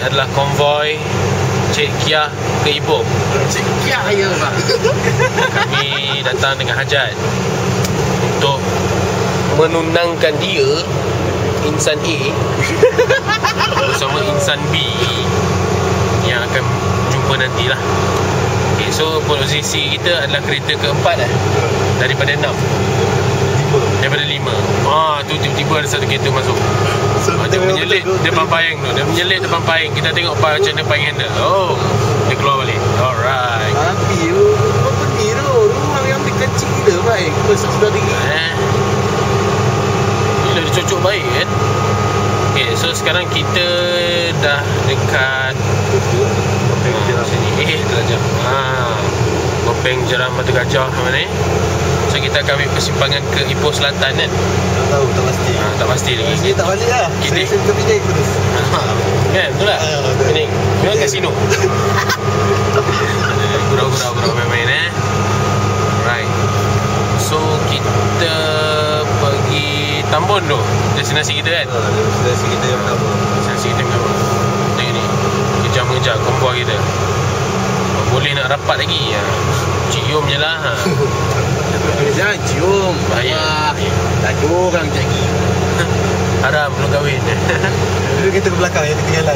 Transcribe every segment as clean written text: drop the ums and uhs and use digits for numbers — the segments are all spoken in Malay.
adalah konvoi Cik Kia ke Ipoh. Cik Kia ya bang. Kami datang dengan hajat untuk menunangkan dia, insan A bersama insan B yang akan jumpa nantilah. Okay, so posisi kita adalah kereta keempat daripada 6. Daripada 5. Tu tiba-tiba ada satu kereta masuk. Dia menyelit depan paing tu. Dia menyelit depan paing. Kita tengok macam mana paing handle. Oh, dia keluar balik. Alright. Tapi apa ni tu? Ruang yang ambil kecil gila baik. Besar sudah tinggi. Gila dia cocok baik kan. Okay, so sekarang kita dah dekat sini. Terajam. Bopeng Jeram Batu Gajah mana ni. So kita akan ambil persimpangan ke Ipoh Selatan kan. Tak tahu, tak pasti. Tak pasti lagi. Ini tak balik lah. Kita ke Penang terus. Kan, betul tak? Penang. Memang kasino. Gurau-gurau main-main Right. So kita pergi Tambun tu. Destinasi kita kan? Destinasi kita yang pertama. Destinasi kita yang pertama. Tengok ni. Kejar-mengejar konvoi kita. Boleh nak rapat lagi. Cik Yom je lah. Jangan cium. Bahaya. Laju orang jadi. Haram belum kahwin. Dulu kita ke belakang yang ketinggalan.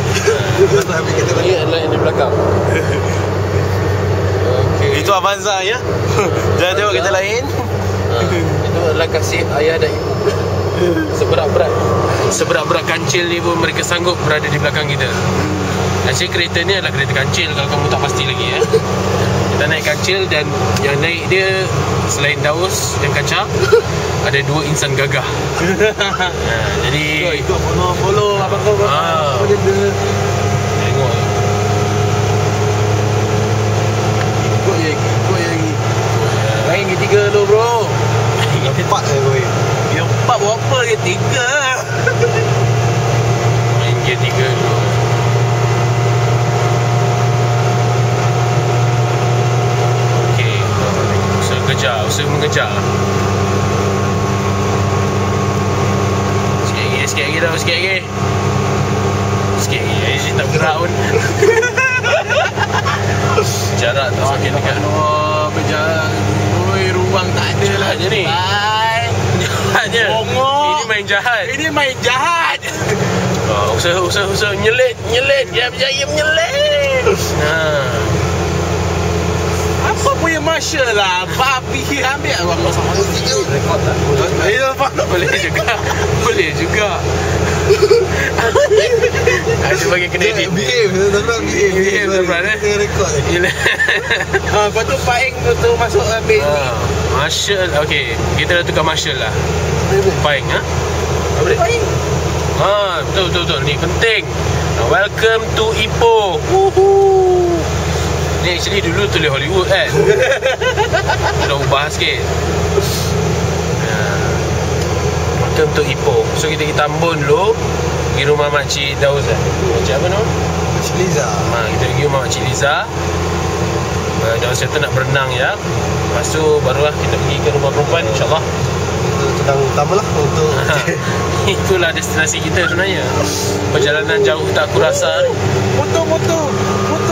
Ini adalah yang di belakang. Okay. Itu Avanza ya. Jangan tengok kereta lain. Itu adalah kasih ayah dan ibu. Seberat-berat kancil ni pun mereka sanggup berada di belakang kita. Actually kereta ni adalah kereta kancil kalau kamu tak pasti lagi Kita naik kancil dan yang naik dia selain Daus dan Kaca ada 2 insan gagah. Jadi ikut follow abang kau. Tengok ikut je lagi. Lain ke 3 tu bro. 4 boy. Yang 4 buat apa ke 3? main gear 3 dulu. Usaha mengejar. Sikit lagi dah. Sikit lagi. Ini tak gerak pun. Jarak tu semakin dekat. Berjalan. Oi, ruang tak ada lah je ni. Jahatnya. Ini main jahat. Usaha menyelit. Dia berjaya menyelit. Apa punya marshal lah. Babi ambil abang kau sama rekod lah. Boleh juga. Ada bagi kena edit. Behave Zhaffran rekod. Lepas tu paing tu masuk ambil marshal. Okay, kita dah tukar marshal lah. Paing Apa dia paing? Betul. Ni penting. Welcome to Ipoh. Ni actually dulu tulis Hollywood kan. Dah ubah sikit. Welcome to Ipoh. So kita pergi Tambun dulu. Pergi rumah Makcik Daus Makcik apa nama? Makcik Liza. Kita pergi rumah Makcik Liza. Daus kata nak berenang ya. Lepas tu barulah kita pergi ke rumah perempuan insyaAllah. Tentang utama lah untuk itulah destinasi kita sebenarnya. Perjalanan jauh tak aku rasa. Motor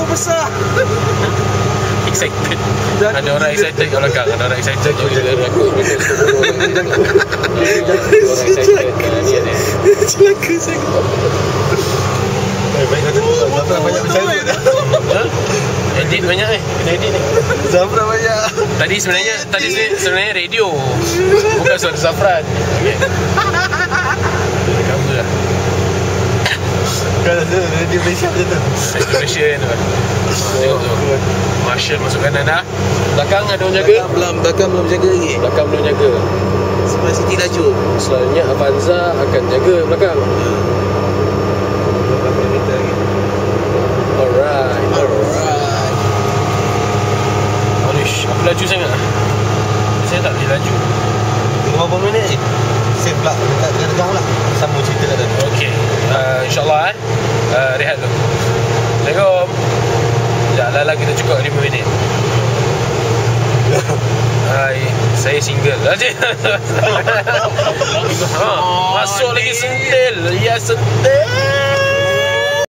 besar. Excited. Ada orang excited kat belakang. Ada orang excited juga. Celaka sangat. Baik kata Zhaffran banyak bercanda. Edit banyak kena edit ni. Zhaffran banyak. Tadi sebenarnya radio. Bukan suara Zhaffran. Okay. Cover lah. Kalau tu radio Malaysia macam tu. Radio Malaysia tu. Tengok tu. Marshal masuk kanan dah. Belakang ada orang jaga? Belakang belum jaga lagi. Belakang belum jaga. Sebelah Siti laju. Selalunya Avanza akan jaga belakang. Berapa meter lagi? Alright. Alish, aku laju sangat. Saya tak boleh laju. Tengok berapa minit ni? Save pula. Dekat tengah pula. Sambung cerita kat tadi. Okey. InsyaAllah rehat dulu. Assalamualaikum. Sekejap lah kita cukup 5 minit. Hai, saya single. Masuk lagi sentil. Ya sentil.